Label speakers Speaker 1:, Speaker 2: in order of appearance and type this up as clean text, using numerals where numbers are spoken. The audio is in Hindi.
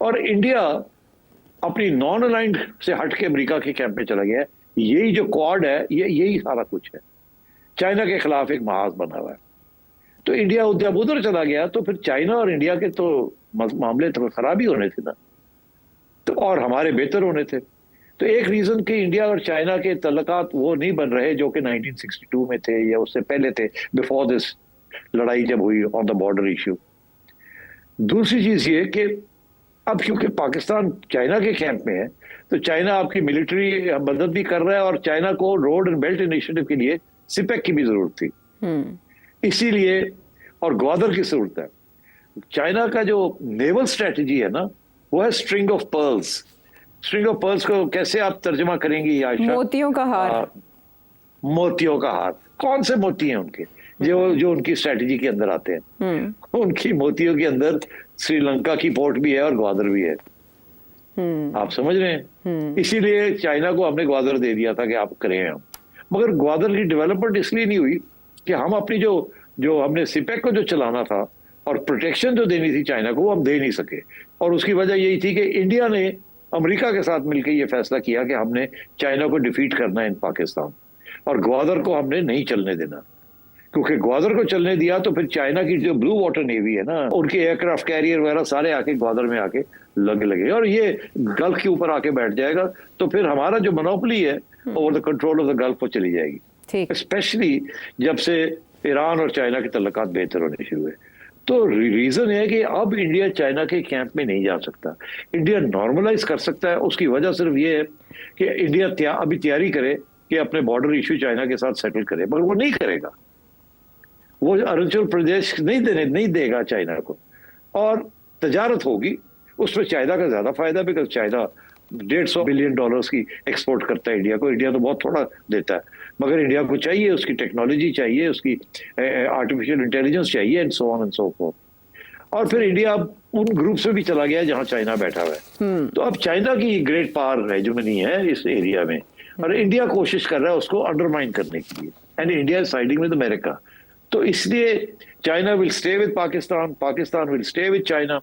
Speaker 1: और इंडिया अपनी नॉन अलाइंड से हट के अमेरिका के कैंप में चला गया है। यही जो क्वाड है, ये यही सारा कुछ है। चाइना के खिलाफ एक महाज बना हुआ है। तो इंडिया जब उधर चला गया तो फिर चाइना और इंडिया के तो मामले तो खराब ही होने थे ना, तो और हमारे बेहतर होने थे। तो एक रीजन कि इंडिया और चाइना के तल्लुकात वो नहीं बन रहे जो कि 1962 में थे या उससे पहले थे, बिफोर दिस लड़ाई जब हुई ऑन द बॉर्डर इश्यू। दूसरी चीज ये कि अब क्योंकि पाकिस्तान चाइना के कैंप में है, तो चाइना आपकी मिलिट्री मदद भी कर रहा है, और चाइना को रोड एंड बेल्ट इनिशिएटिव के लिए सिपेक की भी जरूरत थी, इसीलिए, और ग्वादर की जरूरत है। चाइना का जो नेवल स्ट्रेटजी है ना, वो है string of pearls. String of pearls को कैसे आप तर्जुमा करेंगी आयशा?
Speaker 2: मोतियों का हार।
Speaker 1: मोतियों का हार। कौन से मोती हैं उनके जो उनकी स्ट्रेटजी के अंदर आते हैं? उनकी मोतियों के अंदर श्रीलंका की पोर्ट भी है और ग्वादर भी है। आप समझ रहे हैं? इसीलिए चाइना को हमने ग्वादर दे दिया था कि आप करें हम। मगर ग्वादर की डेवलपमेंट इसलिए नहीं हुई कि हम अपनी जो हमने सिपेक को जो चलाना था और प्रोटेक्शन जो देनी थी चाइना को, वो हम दे नहीं सके। और उसकी वजह यही थी कि इंडिया ने अमेरिका के साथ मिलकर ये फैसला किया कि हमने चाइना को डिफीट करना है इन पाकिस्तान, और ग्वादर को हमने नहीं चलने देना। क्योंकि ग्वादर को चलने दिया तो फिर चाइना की जो ब्लू वाटर नेवी है ना, उनके एयरक्राफ्ट कैरियर वगैरह सारे आके ग्वादर में आके लगे, और ये गल्फ के ऊपर आके बैठ जाएगा। तो फिर हमारा जो मोनोपोली है over the control of the gulf वो चली जाएगी, स्पेशली जब से ईरान और चाइना के तल्लुकात बेहतर होने शुरू हुए। तो रीजन है कि अब इंडिया चाइना के कैंप में नहीं जा सकता। इंडिया नॉर्मलाइज कर सकता है, उसकी वजह सिर्फ ये है कि इंडिया अभी तैयारी करे कि अपने बॉर्डर इश्यू चाइना के साथ सेटल करे, मगर वो नहीं करेगा। वो अरुणाचल प्रदेश नहीं देगा चाइना को, और तजारत होगी उसमें चाइना का ज्यादा फायदा, बिकॉज चाइना $150 बिलियन की एक्सपोर्ट करता है इंडिया को। इंडिया तो बहुत थोड़ा देता है, मगर इंडिया को चाहिए, उसकी टेक्नोलॉजी चाहिए, उसकी आर्टिफिशियल इंटेलिजेंस चाहिए, and so on and so fourth. और फिर इंडिया अब उन ग्रुप से भी चला गया जहां चाइना बैठा हुआ है। तो अब चाइना की ग्रेट पावर हेजेमनी है इस एरिया में, और इंडिया कोशिश कर रहा है उसको अंडरमाइन करने के लिए, and India is siding with America. तो इसलिए China will stay with Pakistan, Pakistan will stay with China.